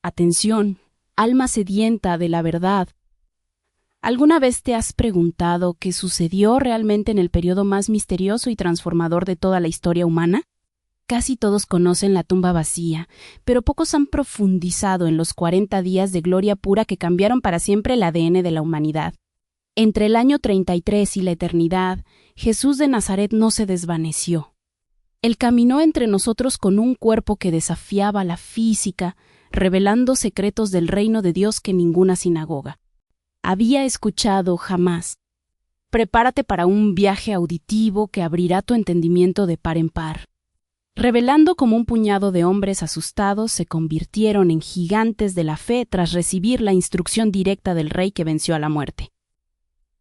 Atención, alma sedienta de la verdad. ¿Alguna vez te has preguntado qué sucedió realmente en el periodo más misterioso y transformador de toda la historia humana? Casi todos conocen la tumba vacía, pero pocos han profundizado en los 40 días de gloria pura que cambiaron para siempre el ADN de la humanidad. Entre el año 33 y la eternidad, Jesús de Nazaret no se desvaneció. Él caminó entre nosotros con un cuerpo que desafiaba la física, revelando secretos del reino de Dios que ninguna sinagoga había escuchado jamás. Prepárate para un viaje auditivo que abrirá tu entendimiento de par en par. Revelando como un puñado de hombres asustados se convirtieron en gigantes de la fe tras recibir la instrucción directa del rey que venció a la muerte.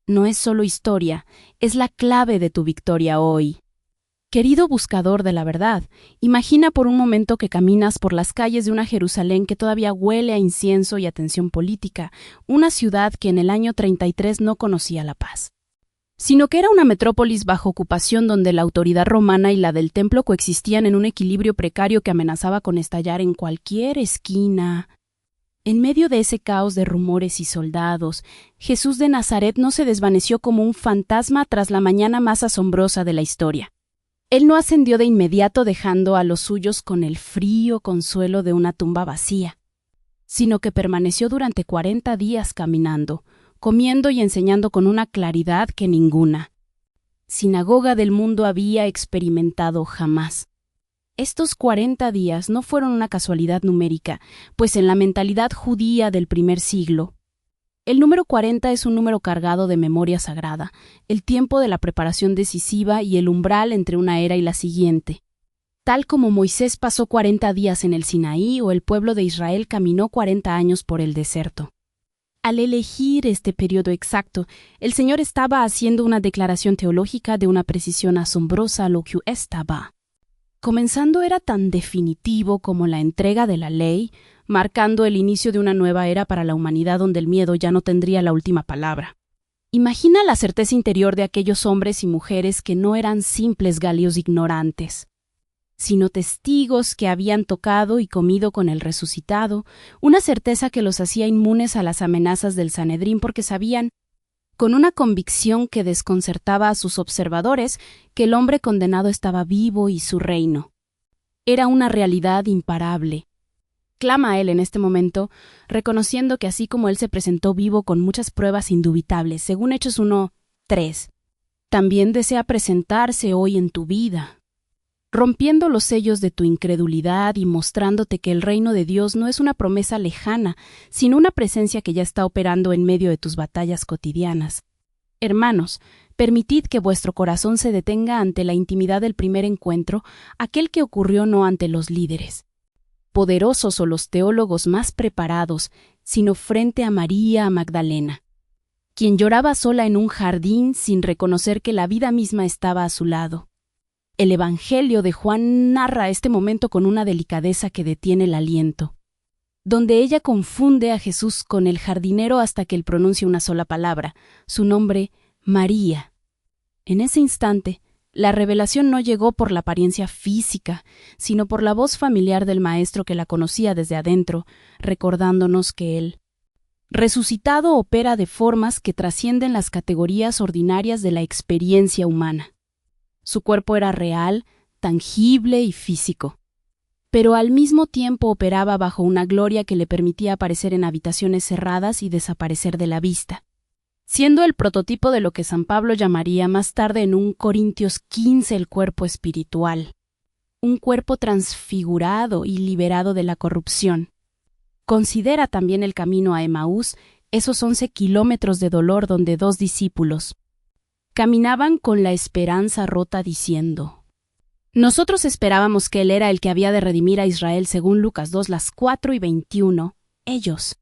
No es solo historia, es la clave de tu victoria hoy. Querido buscador de la verdad, imagina por un momento que caminas por las calles de una Jerusalén que todavía huele a incienso y a tensión política, una ciudad que en el año 33 no conocía la paz, sino que era una metrópolis bajo ocupación donde la autoridad romana y la del templo coexistían en un equilibrio precario que amenazaba con estallar en cualquier esquina. En medio de ese caos de rumores y soldados, Jesús de Nazaret no se desvaneció como un fantasma tras la mañana más asombrosa de la historia. Él no ascendió de inmediato dejando a los suyos con el frío consuelo de una tumba vacía, sino que permaneció durante 40 días caminando, comiendo y enseñando con una claridad que ninguna sinagoga del mundo había experimentado jamás. Estos 40 días no fueron una casualidad numérica, pues en la mentalidad judía del primer siglo, el número 40 es un número cargado de memoria sagrada, el tiempo de la preparación decisiva y el umbral entre una era y la siguiente. Tal como Moisés pasó 40 días en el Sinaí o el pueblo de Israel caminó 40 años por el desierto. Al elegir este periodo exacto, el Señor estaba haciendo una declaración teológica de una precisión asombrosa lo que estaba. Comenzando era tan definitivo como la entrega de la ley, marcando el inicio de una nueva era para la humanidad donde el miedo ya no tendría la última palabra. Imagina la certeza interior de aquellos hombres y mujeres que no eran simples galios ignorantes, sino testigos que habían tocado y comido con el resucitado, una certeza que los hacía inmunes a las amenazas del Sanedrín porque sabían, con una convicción que desconcertaba a sus observadores, que el hombre condenado estaba vivo y su reino era una realidad imparable. Clama a él en este momento, reconociendo que así como él se presentó vivo con muchas pruebas indubitables, según Hechos 1:3, también desea presentarse hoy en tu vida, rompiendo los sellos de tu incredulidad y mostrándote que el reino de Dios no es una promesa lejana, sino una presencia que ya está operando en medio de tus batallas cotidianas. Hermanos, permitid que vuestro corazón se detenga ante la intimidad del primer encuentro, aquel que ocurrió no ante los líderes poderosos o los teólogos más preparados, sino frente a María Magdalena, quien lloraba sola en un jardín sin reconocer que la vida misma estaba a su lado. El Evangelio de Juan narra este momento con una delicadeza que detiene el aliento, donde ella confunde a Jesús con el jardinero hasta que él pronuncia una sola palabra, su nombre, María. En ese instante, la revelación no llegó por la apariencia física, sino por la voz familiar del Maestro que la conocía desde adentro, recordándonos que Él, resucitado, opera de formas que trascienden las categorías ordinarias de la experiencia humana. Su cuerpo era real, tangible y físico, pero al mismo tiempo operaba bajo una gloria que le permitía aparecer en habitaciones cerradas y desaparecer de la vista, siendo el prototipo de lo que San Pablo llamaría más tarde en 1 Corintios 15 el cuerpo espiritual, un cuerpo transfigurado y liberado de la corrupción. Considera también el camino a Emaús, esos 11 kilómetros de dolor donde 2 discípulos caminaban con la esperanza rota diciendo: nosotros esperábamos que Él era el que había de redimir a Israel según Lucas 2, las 4:21. Ellos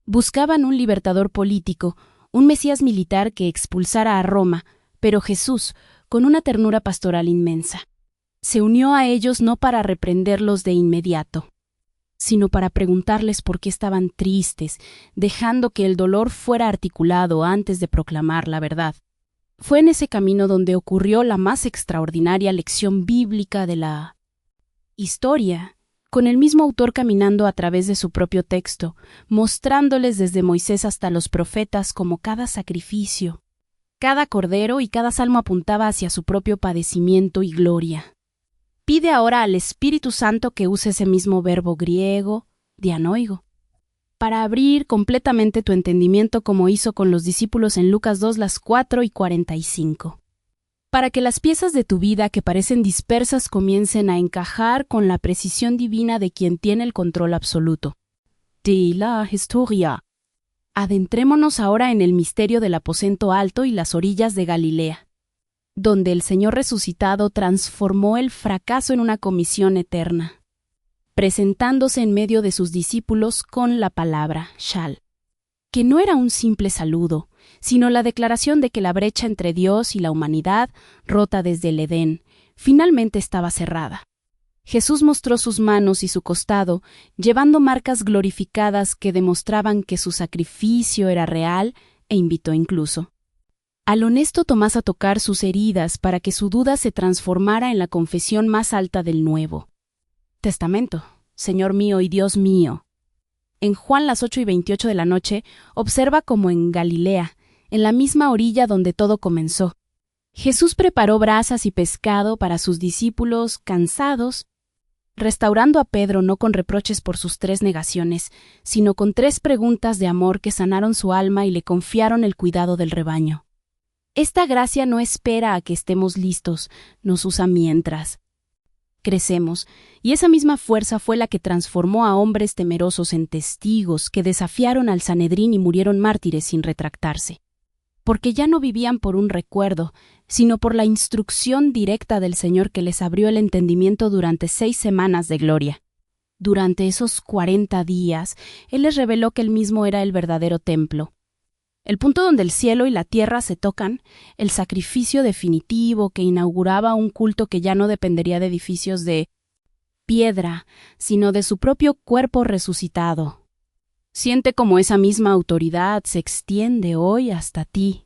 buscaban un libertador político, un Mesías militar que expulsara a Roma, pero Jesús, con una ternura pastoral inmensa, se unió a ellos no para reprenderlos de inmediato, sino para preguntarles por qué estaban tristes, dejando que el dolor fuera articulado antes de proclamar la verdad. Fue en ese camino donde ocurrió la más extraordinaria lección bíblica de la historia, con el mismo autor caminando a través de su propio texto, mostrándoles desde Moisés hasta los profetas como cada sacrificio, cada cordero y cada salmo apuntaba hacia su propio padecimiento y gloria. Pide ahora al Espíritu Santo que use ese mismo verbo griego, dianoigo, para abrir completamente tu entendimiento como hizo con los discípulos en Lucas 2, las 4 y 45. Para que las piezas de tu vida que parecen dispersas comiencen a encajar con la precisión divina de quien tiene el control absoluto. De la historia. Adentrémonos ahora en el misterio del aposento alto y las orillas de Galilea, donde el Señor resucitado transformó el fracaso en una comisión eterna, presentándose en medio de sus discípulos con la palabra Shal, que no era un simple saludo, sino la declaración de que la brecha entre Dios y la humanidad, rota desde el Edén, finalmente estaba cerrada. Jesús mostró sus manos y su costado, llevando marcas glorificadas que demostraban que su sacrificio era real, e invitó incluso al honesto Tomás a tocar sus heridas para que su duda se transformara en la confesión más alta del Nuevo Testamento, Señor mío y Dios mío. En Juan las 8:28 de la noche, observa como en Galilea, en la misma orilla donde todo comenzó, Jesús preparó brasas y pescado para sus discípulos cansados, restaurando a Pedro no con reproches por sus 3 negaciones, sino con 3 preguntas de amor que sanaron su alma y le confiaron el cuidado del rebaño. Esta gracia no espera a que estemos listos, nos usa mientras crecemos, y esa misma fuerza fue la que transformó a hombres temerosos en testigos que desafiaron al Sanedrín y murieron mártires sin retractarse, porque ya no vivían por un recuerdo, sino por la instrucción directa del Señor que les abrió el entendimiento durante 6 semanas de gloria. Durante esos 40 días, Él les reveló que Él mismo era el verdadero templo, el punto donde el cielo y la tierra se tocan, el sacrificio definitivo que inauguraba un culto que ya no dependería de edificios de piedra, sino de su propio cuerpo resucitado. Siente como esa misma autoridad se extiende hoy hasta ti,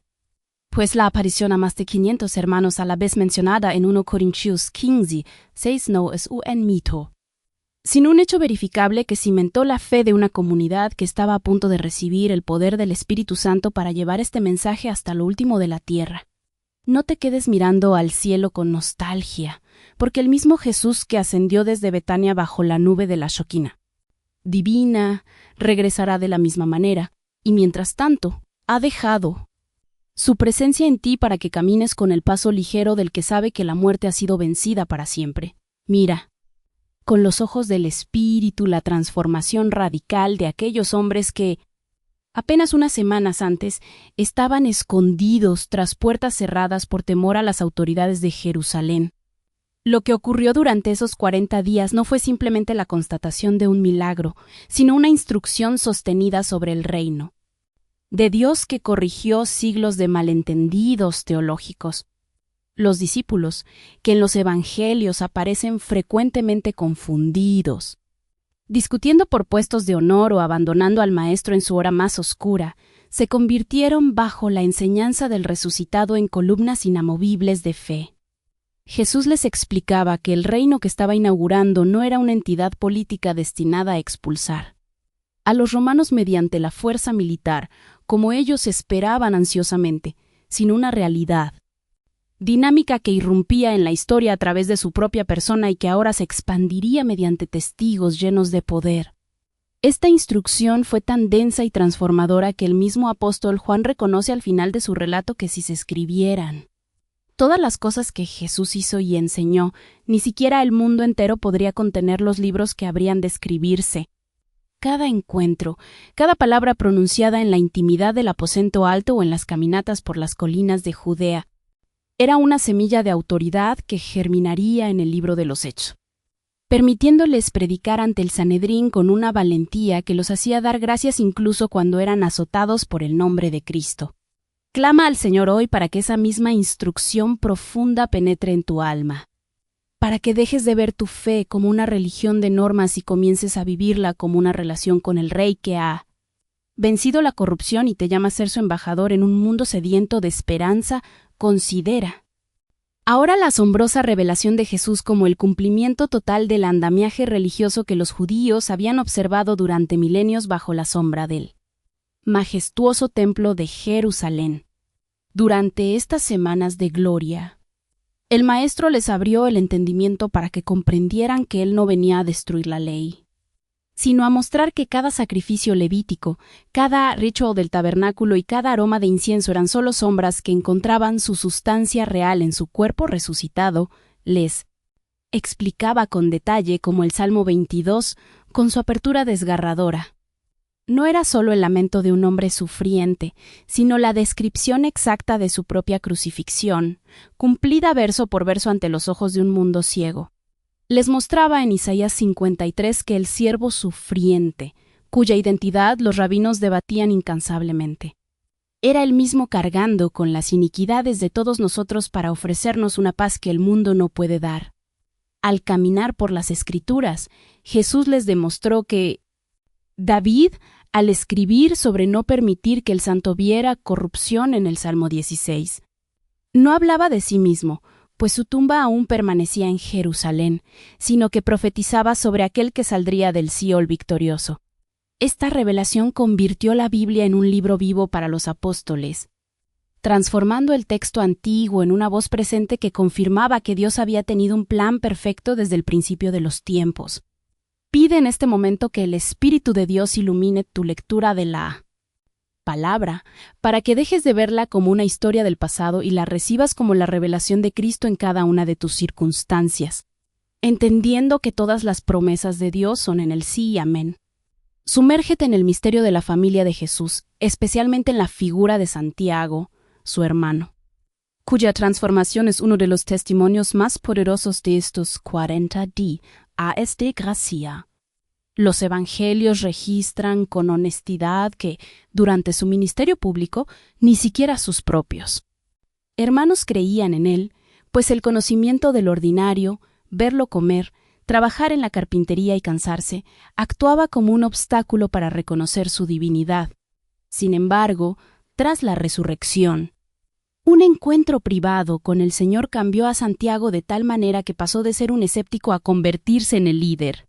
pues la aparición a más de 500 hermanos a la vez mencionada en 1 Corintios 15, 6 no es un mito, sino un hecho verificable que cimentó la fe de una comunidad que estaba a punto de recibir el poder del Espíritu Santo para llevar este mensaje hasta lo último de la tierra. No te quedes mirando al cielo con nostalgia, porque el mismo Jesús que ascendió desde Betania bajo la nube de la Shekinah divina regresará de la misma manera, y mientras tanto, ha dejado su presencia en ti para que camines con el paso ligero del que sabe que la muerte ha sido vencida para siempre. Mira, con los ojos del Espíritu, la transformación radical de aquellos hombres que, apenas unas semanas antes, estaban escondidos tras puertas cerradas por temor a las autoridades de Jerusalén. Lo que ocurrió durante esos 40 días no fue simplemente la constatación de un milagro, sino una instrucción sostenida sobre el reino de Dios que corrigió siglos de malentendidos teológicos. Los discípulos, que en los evangelios aparecen frecuentemente confundidos, discutiendo por puestos de honor o abandonando al Maestro en su hora más oscura, se convirtieron bajo la enseñanza del resucitado en columnas inamovibles de fe. Jesús les explicaba que el reino que estaba inaugurando no era una entidad política destinada a expulsar a los romanos mediante la fuerza militar, como ellos esperaban ansiosamente, sino una realidad dinámica que irrumpía en la historia a través de su propia persona y que ahora se expandiría mediante testigos llenos de poder. Esta instrucción fue tan densa y transformadora que el mismo apóstol Juan reconoce al final de su relato que si se escribieran todas las cosas que Jesús hizo y enseñó, ni siquiera el mundo entero podría contener los libros que habrían de escribirse. Cada encuentro, cada palabra pronunciada en la intimidad del aposento alto o en las caminatas por las colinas de Judea, era una semilla de autoridad que germinaría en el libro de los Hechos, permitiéndoles predicar ante el Sanedrín con una valentía que los hacía dar gracias incluso cuando eran azotados por el nombre de Cristo. Clama al Señor hoy para que esa misma instrucción profunda penetre en tu alma, para que dejes de ver tu fe como una religión de normas y comiences a vivirla como una relación con el Rey que ha vencido la corrupción y te llama a ser su embajador en un mundo sediento de esperanza. Considera Ahora la asombrosa revelación de Jesús como el cumplimiento total del andamiaje religioso que los judíos habían observado durante milenios bajo la sombra del majestuoso templo de Jerusalén. Durante estas semanas de gloria, el Maestro les abrió el entendimiento para que comprendieran que Él no venía a destruir la ley, sino a mostrar que cada sacrificio levítico, cada ritual del tabernáculo y cada aroma de incienso eran solo sombras que encontraban su sustancia real en su cuerpo resucitado. Les explicaba con detalle como el Salmo 22, con su apertura desgarradora. No era solo el lamento de un hombre sufriente, sino la descripción exacta de su propia crucifixión, cumplida verso por verso ante los ojos de un mundo ciego. Les mostraba en Isaías 53 que el siervo sufriente, cuya identidad los rabinos debatían incansablemente, era él mismo cargando con las iniquidades de todos nosotros para ofrecernos una paz que el mundo no puede dar. Al caminar por las Escrituras, Jesús les demostró que David, al escribir sobre no permitir que el santo viera corrupción en el Salmo 16, no hablaba de sí mismo, pues su tumba aún permanecía en Jerusalén, sino que profetizaba sobre aquel que saldría del Siol victorioso. Esta revelación convirtió la Biblia en un libro vivo para los apóstoles, transformando el texto antiguo en una voz presente que confirmaba que Dios había tenido un plan perfecto desde el principio de los tiempos. Pide en este momento que el Espíritu de Dios ilumine tu lectura de la palabra, para que dejes de verla como una historia del pasado y la recibas como la revelación de Cristo en cada una de tus circunstancias, entendiendo que todas las promesas de Dios son en el sí y amén. Sumérgete en el misterio de la familia de Jesús, especialmente en la figura de Santiago, su hermano, cuya transformación es uno de los testimonios más poderosos de estos 40 días de gracia. Los evangelios registran con honestidad que, durante su ministerio público, ni siquiera sus propios hermanos creían en él, pues el conocimiento del ordinario, verlo comer, trabajar en la carpintería y cansarse, actuaba como un obstáculo para reconocer su divinidad. Sin embargo, tras la resurrección, un encuentro privado con el Señor cambió a Santiago de tal manera que pasó de ser un escéptico a convertirse en el líder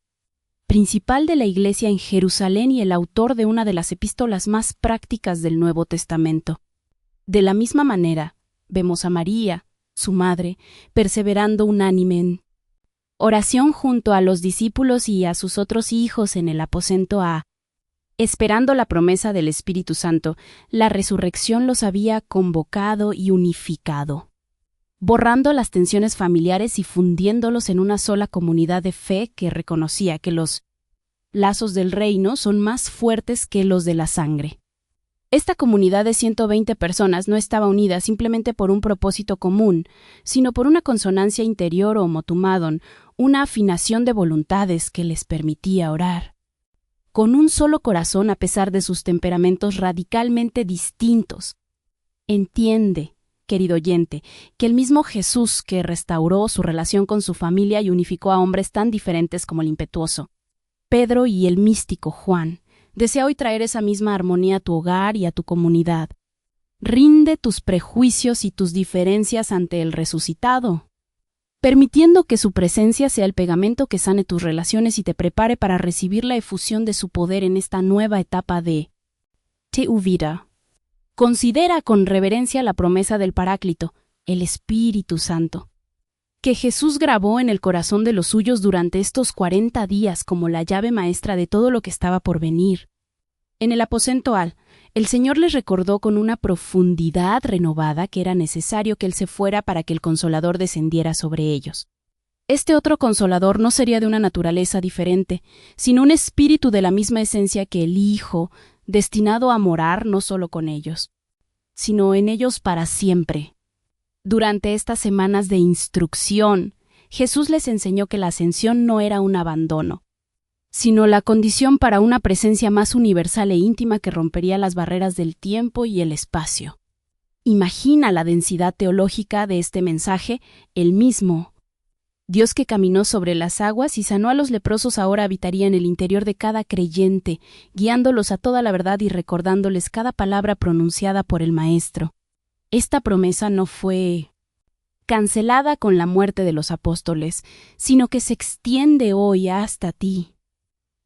principal de la Iglesia en Jerusalén y el autor de una de las epístolas más prácticas del Nuevo Testamento. De la misma manera, vemos a María, su madre, perseverando unánime en oración junto a los discípulos y a sus otros hijos en el aposento esperando la promesa del Espíritu Santo. La resurrección los había convocado y unificado, borrando las tensiones familiares y fundiéndolos en una sola comunidad de fe que reconocía que los lazos del reino son más fuertes que los de la sangre. Esta comunidad de 120 personas no estaba unida simplemente por un propósito común, sino por una consonancia interior o motumadon, una afinación de voluntades que les permitía orar con un solo corazón a pesar de sus temperamentos radicalmente distintos. Entiende, querido oyente, que el mismo Jesús que restauró su relación con su familia y unificó a hombres tan diferentes como el impetuoso Pedro y el místico Juan, desea hoy traer esa misma armonía a tu hogar y a tu comunidad. Rinde tus prejuicios y tus diferencias ante el resucitado, permitiendo que su presencia sea el pegamento que sane tus relaciones y te prepare para recibir la efusión de su poder en esta nueva etapa de tu vida. Considera con reverencia la promesa del Paráclito, el Espíritu Santo, que Jesús grabó en el corazón de los suyos durante estos 40 días como la llave maestra de todo lo que estaba por venir. En el aposento el Señor les recordó con una profundidad renovada que era necesario que Él se fuera para que el Consolador descendiera sobre ellos. Este otro Consolador no sería de una naturaleza diferente, sino un espíritu de la misma esencia que el Hijo, destinado a morar no solo con ellos, sino en ellos para siempre. Durante estas semanas de instrucción, Jesús les enseñó que la ascensión no era un abandono, sino la condición para una presencia más universal e íntima que rompería las barreras del tiempo y el espacio. Imagina la densidad teológica de este mensaje. El mismo Dios que caminó sobre las aguas y sanó a los leprosos ahora habitaría en el interior de cada creyente, guiándolos a toda la verdad y recordándoles cada palabra pronunciada por el Maestro. Esta promesa no fue cancelada con la muerte de los apóstoles, sino que se extiende hoy hasta ti,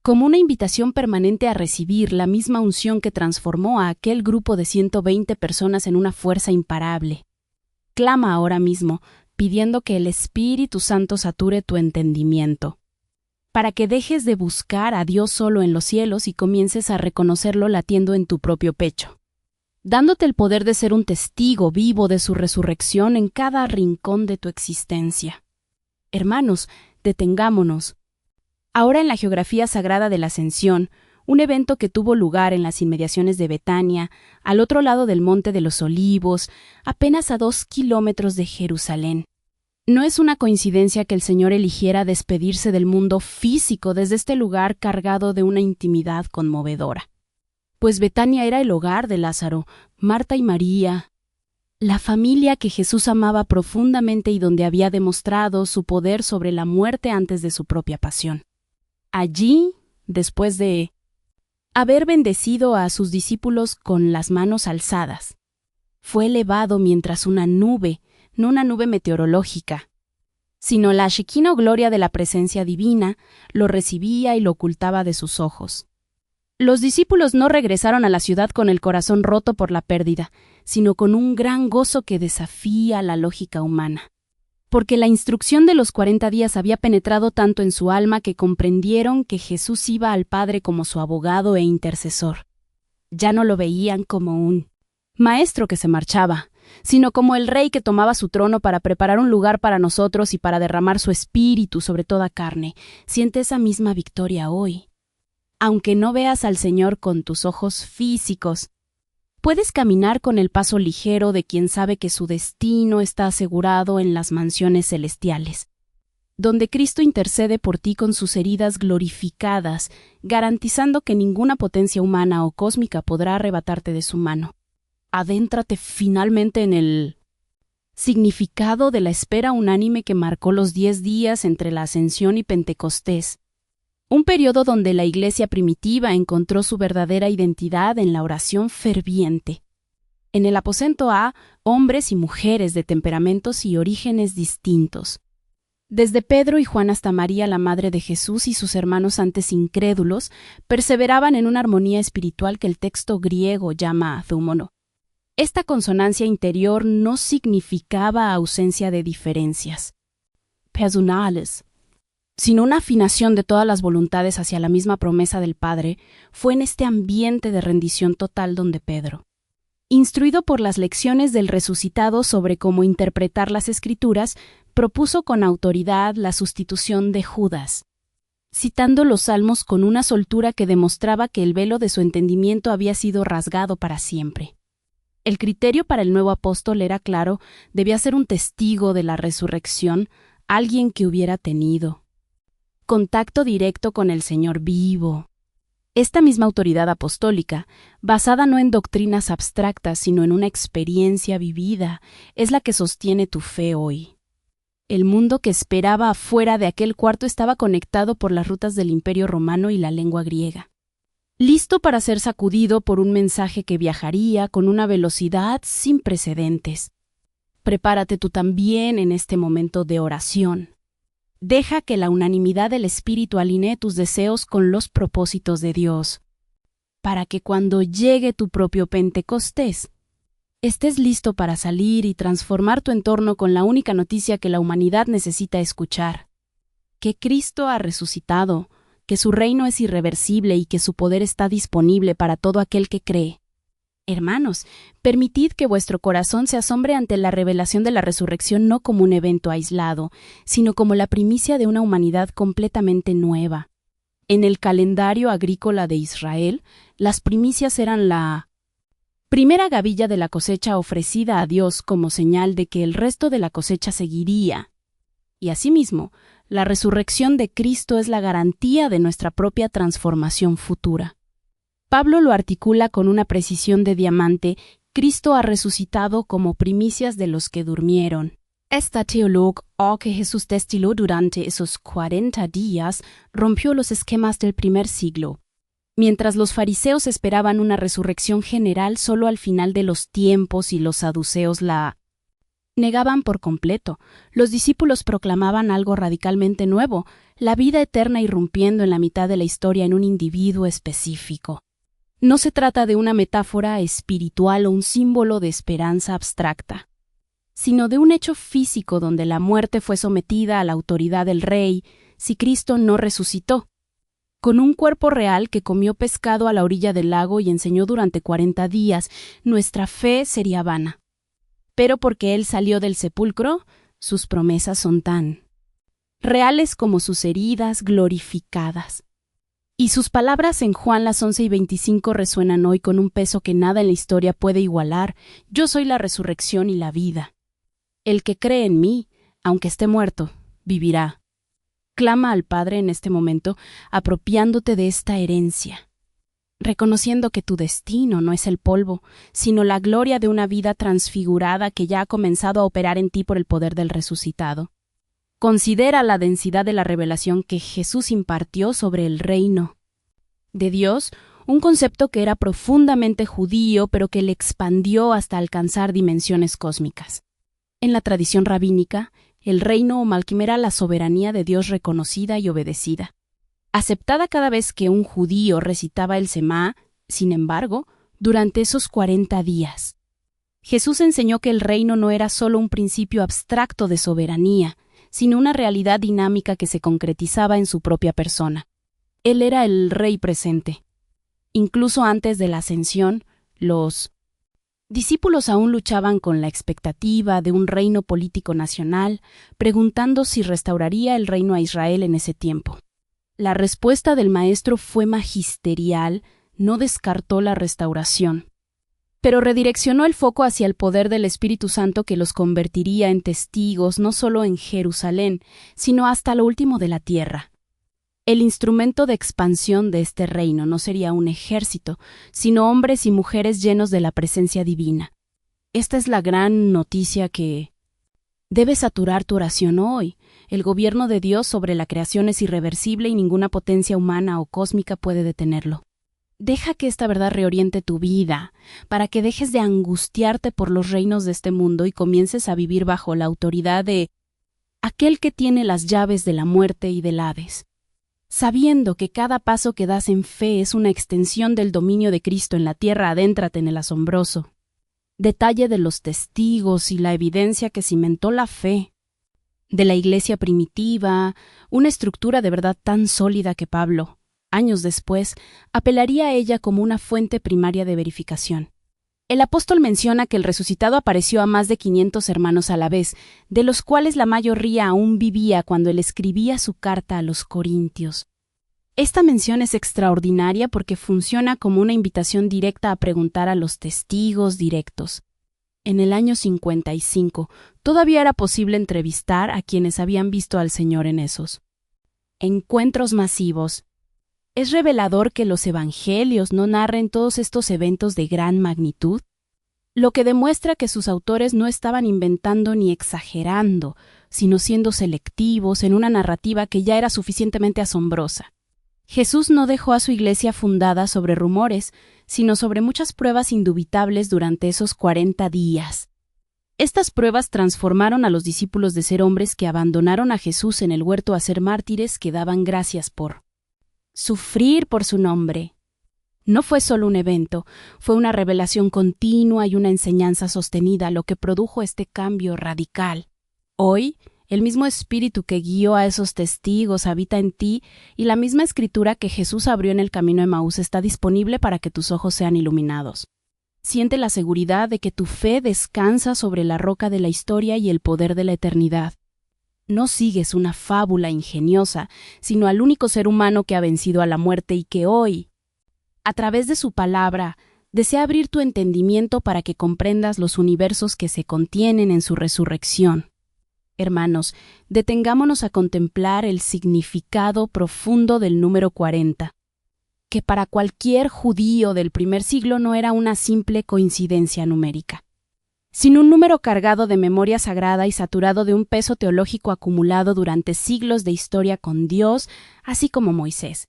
como una invitación permanente a recibir la misma unción que transformó a aquel grupo de 120 personas en una fuerza imparable. Clama ahora mismo, pidiendo que el Espíritu Santo sature tu entendimiento, para que dejes de buscar a Dios solo en los cielos y comiences a reconocerlo latiendo en tu propio pecho, dándote el poder de ser un testigo vivo de su resurrección en cada rincón de tu existencia. Hermanos, detengámonos. Ahora en la geografía sagrada de la Ascensión, un evento que tuvo lugar en las inmediaciones de Betania, al otro lado del Monte de los Olivos, apenas a 2 kilómetros de Jerusalén. No es una coincidencia que el Señor eligiera despedirse del mundo físico desde este lugar cargado de una intimidad conmovedora. Pues Betania era el hogar de Lázaro, Marta y María, la familia que Jesús amaba profundamente y donde había demostrado su poder sobre la muerte antes de su propia pasión. Allí, después de haber bendecido a sus discípulos con las manos alzadas, fue elevado mientras una nube, no una nube meteorológica, sino la Shekinah o gloria de la presencia divina, lo recibía y lo ocultaba de sus ojos. Los discípulos no regresaron a la ciudad con el corazón roto por la pérdida, sino con un gran gozo que desafía la lógica humana. Porque la instrucción de los 40 días había penetrado tanto en su alma que comprendieron que Jesús iba al Padre como su abogado e intercesor. Ya no lo veían como un maestro que se marchaba, sino como el rey que tomaba su trono para preparar un lugar para nosotros y para derramar su espíritu sobre toda carne. Siente esa misma victoria hoy. Aunque no veas al Señor con tus ojos físicos, puedes caminar con el paso ligero de quien sabe que su destino está asegurado en las mansiones celestiales, donde Cristo intercede por ti con sus heridas glorificadas, garantizando que ninguna potencia humana o cósmica podrá arrebatarte de su mano. Adéntrate finalmente en el significado de la espera unánime que marcó los 10 días entre la Ascensión y Pentecostés, un periodo donde la Iglesia primitiva encontró su verdadera identidad en la oración ferviente. En el aposento A, hombres y mujeres de temperamentos y orígenes distintos. Desde Pedro y Juan hasta María, la madre de Jesús, y sus hermanos antes incrédulos, perseveraban en una armonía espiritual que el texto griego llama thúmono. Esta consonancia interior no significaba ausencia de diferencias personales, sino una afinación de todas las voluntades hacia la misma promesa del Padre. Fue en este ambiente de rendición total donde Pedro, instruido por las lecciones del resucitado sobre cómo interpretar las Escrituras, propuso con autoridad la sustitución de Judas, citando los Salmos con una soltura que demostraba que el velo de su entendimiento había sido rasgado para siempre. El criterio para el nuevo apóstol era claro: debía ser un testigo de la resurrección, alguien que hubiera tenido contacto directo con el Señor vivo. Esta misma autoridad apostólica, basada no en doctrinas abstractas, sino en una experiencia vivida, es la que sostiene tu fe hoy. El mundo que esperaba afuera de aquel cuarto estaba conectado por las rutas del Imperio Romano y la lengua griega, listo para ser sacudido por un mensaje que viajaría con una velocidad sin precedentes. Prepárate tú también en este momento de oración. Deja que la unanimidad del Espíritu alinee tus deseos con los propósitos de Dios, para que cuando llegue tu propio Pentecostés, estés listo para salir y transformar tu entorno con la única noticia que la humanidad necesita escuchar: que Cristo ha resucitado, que su reino es irreversible y que su poder está disponible para todo aquel que cree. Hermanos, permitid que vuestro corazón se asombre ante la revelación de la resurrección no como un evento aislado, sino como la primicia de una humanidad completamente nueva. En el calendario agrícola de Israel, las primicias eran la primera gavilla de la cosecha ofrecida a Dios como señal de que el resto de la cosecha seguiría. Y asimismo, la resurrección de Cristo es la garantía de nuestra propia transformación futura. Pablo lo articula con una precisión de diamante: Cristo ha resucitado como primicias de los que durmieron. Esta teólogo, que Jesús destiló durante esos 40 días, rompió los esquemas del primer siglo. Mientras los fariseos esperaban una resurrección general solo al final de los tiempos y los saduceos la Negaban por completo. Los discípulos proclamaban algo radicalmente nuevo, la vida eterna irrumpiendo en la mitad de la historia en un individuo específico. No se trata de una metáfora espiritual o un símbolo de esperanza abstracta, sino de un hecho físico donde la muerte fue sometida a la autoridad del Rey si Cristo no resucitó. Con un cuerpo real que comió pescado a la orilla del lago y enseñó durante 40 días, nuestra fe sería vana. Pero porque Él salió del sepulcro, sus promesas son tan reales como sus heridas glorificadas. Y sus palabras en Juan las 11:25 resuenan hoy con un peso que nada en la historia puede igualar. Yo soy la resurrección y la vida. El que cree en mí, aunque esté muerto, vivirá. Clama al Padre en este momento, apropiándote de esta herencia, reconociendo que tu destino no es el polvo, sino la gloria de una vida transfigurada que ya ha comenzado a operar en ti por el poder del resucitado. Considera la densidad de la revelación que Jesús impartió sobre el reino de Dios, un concepto que era profundamente judío, pero que le expandió hasta alcanzar dimensiones cósmicas. En la tradición rabínica, el reino o Malkim era la soberanía de Dios reconocida y obedecida, aceptada cada vez que un judío recitaba el Semá. Sin embargo, durante esos 40 días, Jesús enseñó que el reino no era solo un principio abstracto de soberanía, sino una realidad dinámica que se concretizaba en su propia persona. Él era el Rey presente. Incluso antes de la ascensión, los discípulos aún luchaban con la expectativa de un reino político nacional, preguntando si restauraría el reino a Israel en ese tiempo. La respuesta del Maestro fue magisterial, no descartó la restauración, pero redireccionó el foco hacia el poder del Espíritu Santo que los convertiría en testigos no solo en Jerusalén, sino hasta lo último de la tierra. El instrumento de expansión de este reino no sería un ejército, sino hombres y mujeres llenos de la presencia divina. Esta es la gran noticia que debe saturar tu oración hoy. El gobierno de Dios sobre la creación es irreversible y ninguna potencia humana o cósmica puede detenerlo. Deja que esta verdad reoriente tu vida, para que dejes de angustiarte por los reinos de este mundo y comiences a vivir bajo la autoridad de aquel que tiene las llaves de la muerte y del Hades. Sabiendo que cada paso que das en fe es una extensión del dominio de Cristo en la tierra, adéntrate en el asombroso detalle de los testigos y la evidencia que cimentó la fe de la iglesia primitiva, una estructura de verdad tan sólida que Pablo, años después, apelaría a ella como una fuente primaria de verificación. El apóstol menciona que el resucitado apareció a más de 500 hermanos a la vez, de los cuales la mayoría aún vivía cuando él escribía su carta a los Corintios. Esta mención es extraordinaria porque funciona como una invitación directa a preguntar a los testigos directos. En el año 55, todavía era posible entrevistar a quienes habían visto al Señor en esos encuentros masivos. ¿Es revelador que los evangelios no narren todos estos eventos de gran magnitud? Lo que demuestra que sus autores no estaban inventando ni exagerando, sino siendo selectivos en una narrativa que ya era suficientemente asombrosa. Jesús no dejó a su iglesia fundada sobre rumores, sino sobre muchas pruebas indubitables durante esos 40 días. Estas pruebas transformaron a los discípulos de ser hombres que abandonaron a Jesús en el huerto a ser mártires que daban gracias por sufrir por su nombre. No fue solo un evento, fue una revelación continua y una enseñanza sostenida lo que produjo este cambio radical. Hoy, el mismo espíritu que guió a esos testigos habita en ti y la misma escritura que Jesús abrió en el camino de Emaús está disponible para que tus ojos sean iluminados. Siente la seguridad de que tu fe descansa sobre la roca de la historia y el poder de la eternidad. No sigues una fábula ingeniosa, sino al único ser humano que ha vencido a la muerte y que hoy, a través de su palabra, desea abrir tu entendimiento para que comprendas los universos que se contienen en su resurrección. Hermanos, detengámonos a contemplar el significado profundo del número 40, que para cualquier judío del primer siglo no era una simple coincidencia numérica, sino un número cargado de memoria sagrada y saturado de un peso teológico acumulado durante siglos de historia con Dios, así como Moisés.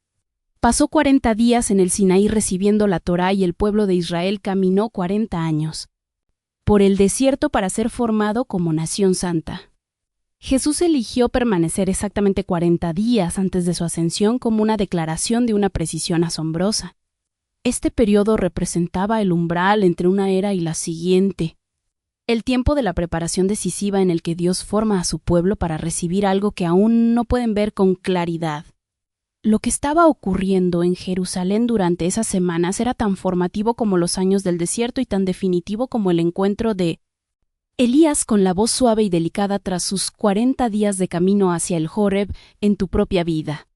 Pasó 40 días en el Sinaí recibiendo la Torá y el pueblo de Israel caminó 40 años. por el desierto para ser formado como nación santa. Jesús eligió permanecer exactamente 40 días antes de su ascensión como una declaración de una precisión asombrosa. Este periodo representaba el umbral entre una era y la siguiente, el tiempo de la preparación decisiva en el que Dios forma a su pueblo para recibir algo que aún no pueden ver con claridad. Lo que estaba ocurriendo en Jerusalén durante esas semanas era tan formativo como los años del desierto y tan definitivo como el encuentro de Elías con la voz suave y delicada tras sus 40 días de camino hacia el Horeb en tu propia vida.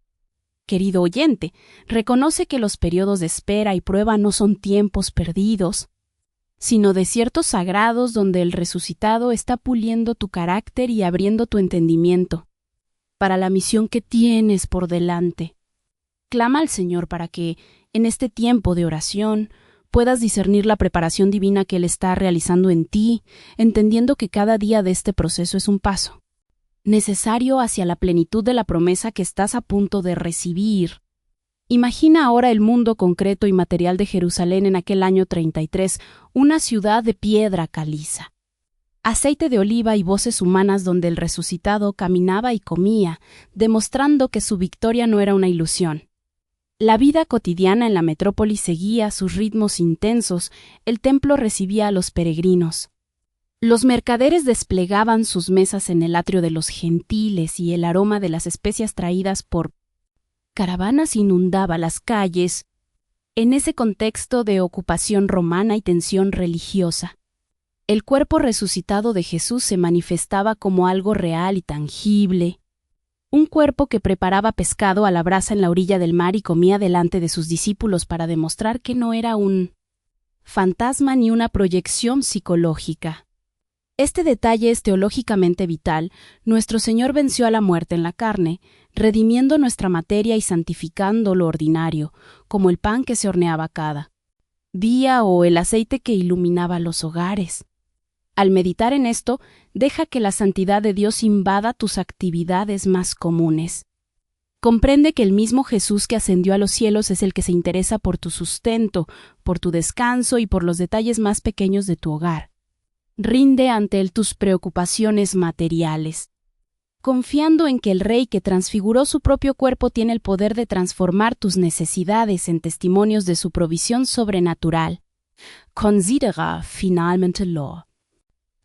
Querido oyente, reconoce que los periodos de espera y prueba no son tiempos perdidos, sino desiertos sagrados donde el resucitado está puliendo tu carácter y abriendo tu entendimiento para la misión que tienes por delante. Clama al Señor para que, en este tiempo de oración, puedas discernir la preparación divina que Él está realizando en ti, entendiendo que cada día de este proceso es un paso necesario hacia la plenitud de la promesa que estás a punto de recibir. Imagina ahora el mundo concreto y material de Jerusalén en aquel año 33, una ciudad de piedra caliza. Aceite de oliva y voces humanas donde el resucitado caminaba y comía, demostrando que su victoria no era una ilusión. La vida cotidiana en la metrópoli seguía sus ritmos intensos, el templo recibía a los peregrinos. Los mercaderes desplegaban sus mesas en el atrio de los gentiles y el aroma de las especias traídas por caravanas inundaba las calles, en ese contexto de ocupación romana y tensión religiosa. El cuerpo resucitado de Jesús se manifestaba como algo real y tangible, un cuerpo que preparaba pescado a la brasa en la orilla del mar y comía delante de sus discípulos para demostrar que no era un fantasma ni una proyección psicológica. Este detalle es teológicamente vital. Nuestro Señor venció a la muerte en la carne, redimiendo nuestra materia y santificando lo ordinario, como el pan que se horneaba cada día o el aceite que iluminaba los hogares. Al meditar en esto, deja que la santidad de Dios invada tus actividades más comunes. Comprende que el mismo Jesús que ascendió a los cielos es el que se interesa por tu sustento, por tu descanso y por los detalles más pequeños de tu hogar. Rinde ante Él tus preocupaciones materiales, confiando en que el Rey que transfiguró su propio cuerpo tiene el poder de transformar tus necesidades en testimonios de su provisión sobrenatural. Considera finalmente lo.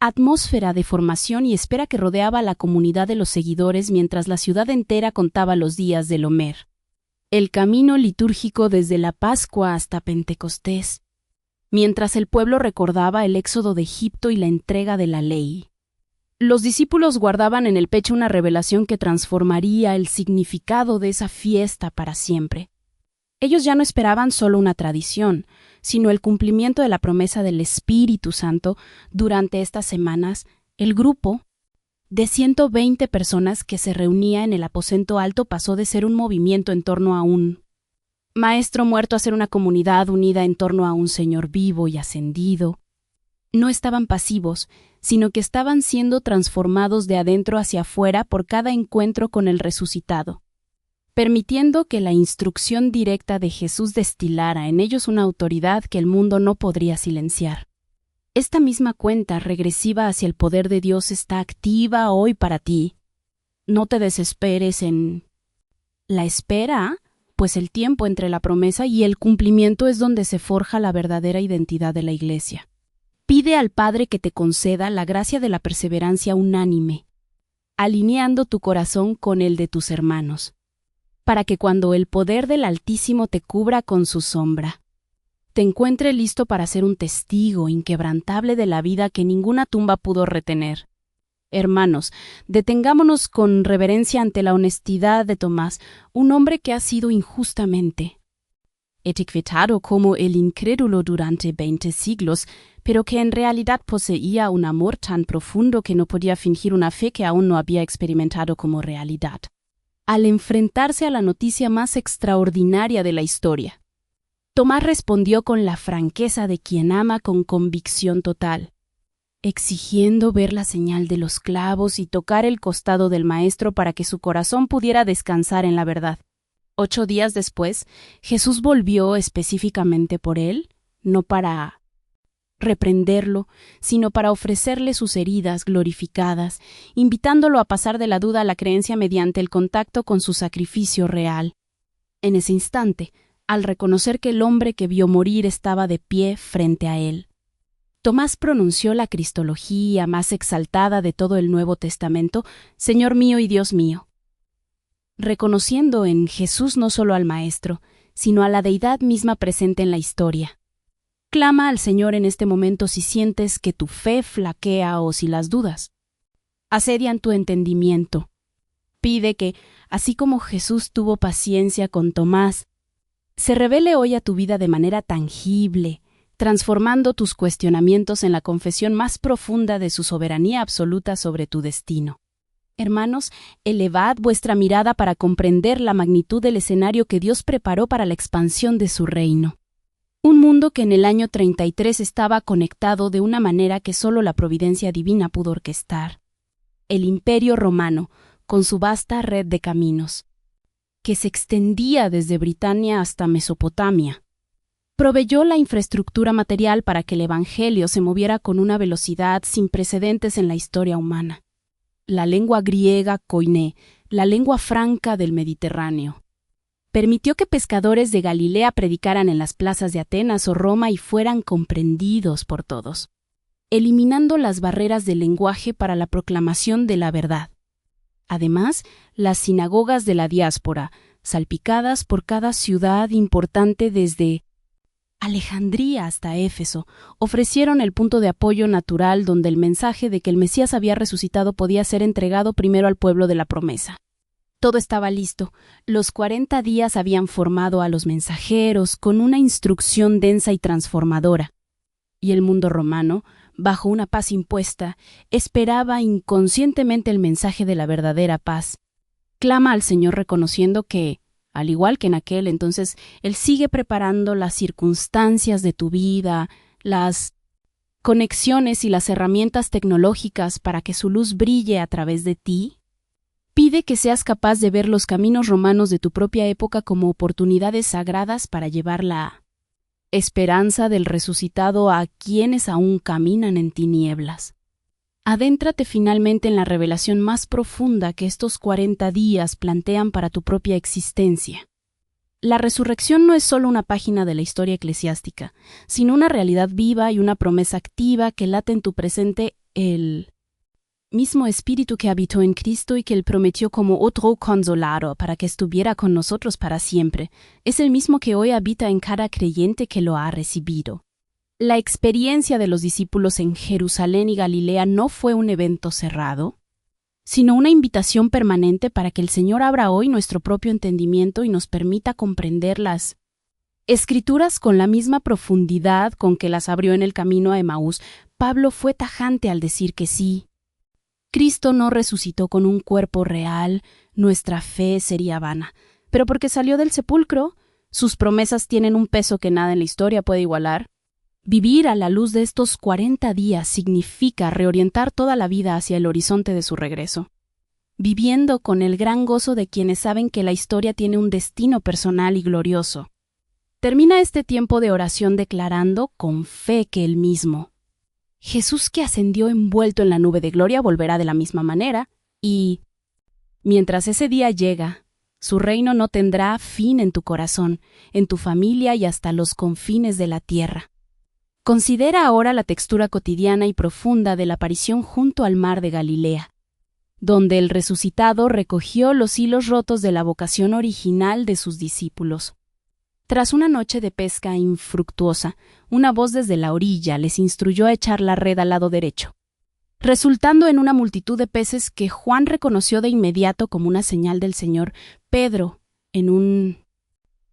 Atmósfera de formación y espera que rodeaba a la comunidad de los seguidores mientras la ciudad entera contaba los días del Omer. El camino litúrgico desde la Pascua hasta Pentecostés, mientras el pueblo recordaba el éxodo de Egipto y la entrega de la ley. Los discípulos guardaban en el pecho una revelación que transformaría el significado de esa fiesta para siempre. Ellos ya no esperaban solo una tradición, sino el cumplimiento de la promesa del Espíritu Santo. Durante estas semanas, el grupo de 120 personas que se reunía en el aposento alto pasó de ser un movimiento en torno a un maestro muerto a ser una comunidad unida en torno a un Señor vivo y ascendido. No estaban pasivos, sino que estaban siendo transformados de adentro hacia afuera por cada encuentro con el resucitado, permitiendo que la instrucción directa de Jesús destilara en ellos una autoridad que el mundo no podría silenciar. Esta misma cuenta regresiva hacia el poder de Dios está activa hoy para ti. No te desesperes en la espera, pues el tiempo entre la promesa y el cumplimiento es donde se forja la verdadera identidad de la Iglesia. Pide al Padre que te conceda la gracia de la perseverancia unánime, alineando tu corazón con el de tus hermanos, para que cuando el poder del Altísimo te cubra con su sombra, te encuentre listo para ser un testigo inquebrantable de la vida que ninguna tumba pudo retener. Hermanos, detengámonos con reverencia ante la honestidad de Tomás, un hombre que ha sido injustamente etiquetado como el incrédulo durante 20 siglos, pero que en realidad poseía un amor tan profundo que no podía fingir una fe que aún no había experimentado como realidad. Al enfrentarse a la noticia más extraordinaria de la historia, Tomás respondió con la franqueza de quien ama con convicción total, exigiendo ver la señal de los clavos y tocar el costado del Maestro para que su corazón pudiera descansar en la verdad. 8 días después, Jesús volvió específicamente por él, no para reprenderlo, sino para ofrecerle sus heridas glorificadas, invitándolo a pasar de la duda a la creencia mediante el contacto con su sacrificio real. En ese instante, al reconocer que el hombre que vio morir estaba de pie frente a él, Tomás pronunció la cristología más exaltada de todo el Nuevo Testamento, Señor mío y Dios mío, reconociendo en Jesús no solo al Maestro, sino a la deidad misma presente en la historia. Clama al Señor en este momento si sientes que tu fe flaquea o si las dudas. Asedian tu entendimiento. Pide que, así como Jesús tuvo paciencia con Tomás, se revele hoy a tu vida de manera tangible, transformando tus cuestionamientos en la confesión más profunda de su soberanía absoluta sobre tu destino. Hermanos, elevad vuestra mirada para comprender la magnitud del escenario que Dios preparó para la expansión de su reino. Un mundo que en el año 33 estaba conectado de una manera que solo la providencia divina pudo orquestar. El Imperio Romano, con su vasta red de caminos, que se extendía desde Britania hasta Mesopotamia, proveyó la infraestructura material para que el Evangelio se moviera con una velocidad sin precedentes en la historia humana. La lengua griega koiné, la lengua franca del Mediterráneo, permitió que pescadores de Galilea predicaran en las plazas de Atenas o Roma y fueran comprendidos por todos, eliminando las barreras del lenguaje para la proclamación de la verdad. Además, las sinagogas de la diáspora, salpicadas por cada ciudad importante desde Alejandría hasta Éfeso, ofrecieron el punto de apoyo natural donde el mensaje de que el Mesías había resucitado podía ser entregado primero al pueblo de la promesa. Todo estaba listo. Los 40 días habían formado a los mensajeros con una instrucción densa y transformadora. Y el mundo romano, bajo una paz impuesta, esperaba inconscientemente el mensaje de la verdadera paz. Clama al Señor reconociendo que, al igual que en aquel entonces, Él sigue preparando las circunstancias de tu vida, las conexiones y las herramientas tecnológicas para que su luz brille a través de ti. Pide que seas capaz de ver los caminos romanos de tu propia época como oportunidades sagradas para llevar la esperanza del resucitado a quienes aún caminan en tinieblas. Adéntrate finalmente en la revelación más profunda que estos 40 días plantean para tu propia existencia. La resurrección no es solo una página de la historia eclesiástica, sino una realidad viva y una promesa activa que late en tu presente el mismo Espíritu que habitó en Cristo y que Él prometió como otro consolado para que estuviera con nosotros para siempre. Es el mismo que hoy habita en cada creyente que lo ha recibido. La experiencia de los discípulos en Jerusalén y Galilea no fue un evento cerrado, sino una invitación permanente para que el Señor abra hoy nuestro propio entendimiento y nos permita comprender las Escrituras con la misma profundidad con que las abrió en el camino a Emaús. Pablo fue tajante al decir que sí. Cristo no resucitó con un cuerpo real, nuestra fe sería vana, pero porque salió del sepulcro, sus promesas tienen un peso que nada en la historia puede igualar. Vivir a la luz de estos 40 días significa reorientar toda la vida hacia el horizonte de su regreso, viviendo con el gran gozo de quienes saben que la historia tiene un destino personal y glorioso. Termina este tiempo de oración declarando con fe que Él mismo, Jesús que ascendió envuelto en la nube de gloria, volverá de la misma manera, y, mientras ese día llega, su reino no tendrá fin en tu corazón, en tu familia y hasta los confines de la tierra. Considera ahora la textura cotidiana y profunda de la aparición junto al mar de Galilea, donde el resucitado recogió los hilos rotos de la vocación original de sus discípulos. Tras una noche de pesca infructuosa, una voz desde la orilla les instruyó a echar la red al lado derecho, resultando en una multitud de peces que Juan reconoció de inmediato como una señal del Señor. Pedro, en un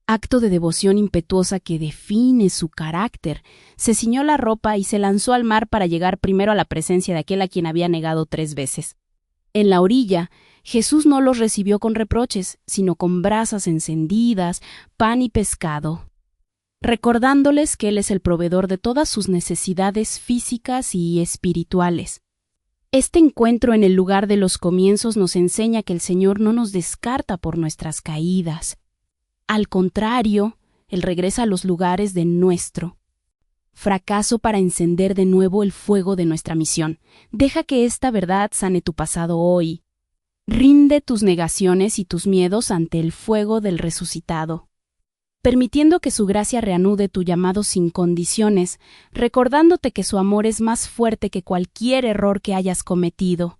acto de devoción impetuosa que define su carácter, se ciñó la ropa y se lanzó al mar para llegar primero a la presencia de aquel a quien había negado 3 veces. En la orilla, Jesús no los recibió con reproches, sino con brasas encendidas, pan y pescado, recordándoles que Él es el proveedor de todas sus necesidades físicas y espirituales. Este encuentro en el lugar de los comienzos nos enseña que el Señor no nos descarta por nuestras caídas. Al contrario, Él regresa a los lugares de nuestro Fracaso para encender de nuevo el fuego de nuestra misión. Deja que esta verdad sane tu pasado hoy. Rinde tus negaciones y tus miedos ante el fuego del resucitado, permitiendo que su gracia reanude tu llamado sin condiciones, recordándote que su amor es más fuerte que cualquier error que hayas cometido.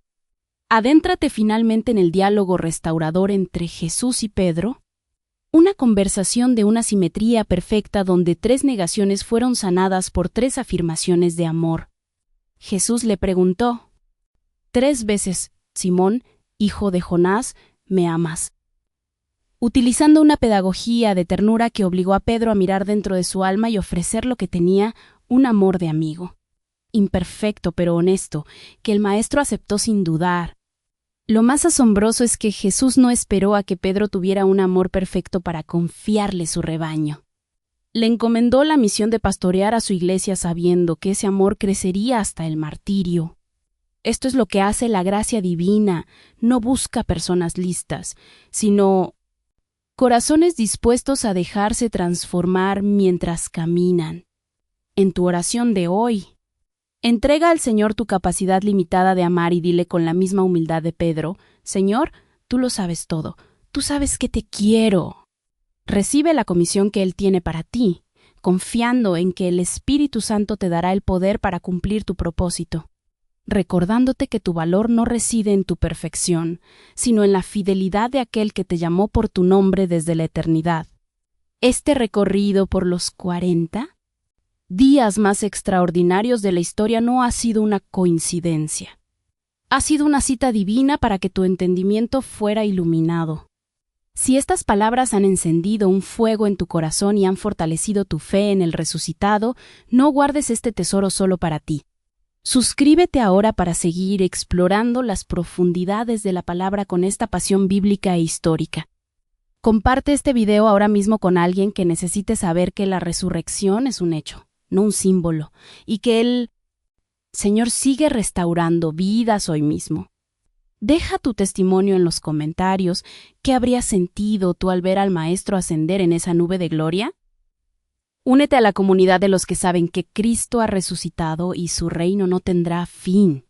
Adéntrate finalmente en el diálogo restaurador entre Jesús y Pedro, una conversación de una simetría perfecta donde 3 negaciones fueron sanadas por 3 afirmaciones de amor. Jesús le preguntó 3 veces, Simón, hijo de Jonás, ¿me amas? Utilizando una pedagogía de ternura que obligó a Pedro a mirar dentro de su alma y ofrecer lo que tenía, un amor de amigo. Imperfecto pero honesto, que el maestro aceptó sin dudar. Lo más asombroso es que Jesús no esperó a que Pedro tuviera un amor perfecto para confiarle su rebaño. Le encomendó la misión de pastorear a su iglesia sabiendo que ese amor crecería hasta el martirio. Esto es lo que hace la gracia divina, no busca personas listas, sino corazones dispuestos a dejarse transformar mientras caminan. En tu oración de hoy, entrega al Señor tu capacidad limitada de amar y dile con la misma humildad de Pedro, Señor, tú lo sabes todo, tú sabes que te quiero. Recibe la comisión que Él tiene para ti, confiando en que el Espíritu Santo te dará el poder para cumplir tu propósito, recordándote que tu valor no reside en tu perfección, sino en la fidelidad de aquel que te llamó por tu nombre desde la eternidad. Este recorrido por los 40 días más extraordinarios de la historia no ha sido una coincidencia. Ha sido una cita divina para que tu entendimiento fuera iluminado. Si estas palabras han encendido un fuego en tu corazón y han fortalecido tu fe en el resucitado, no guardes este tesoro solo para ti. Suscríbete ahora para seguir explorando las profundidades de la palabra con esta pasión bíblica e histórica. Comparte este video ahora mismo con alguien que necesite saber que la resurrección es un hecho, no un símbolo, y que el Señor sigue restaurando vidas hoy mismo. Deja tu testimonio en los comentarios. ¿Qué habrías sentido tú al ver al Maestro ascender en esa nube de gloria? Únete a la comunidad de los que saben que Cristo ha resucitado y su reino no tendrá fin.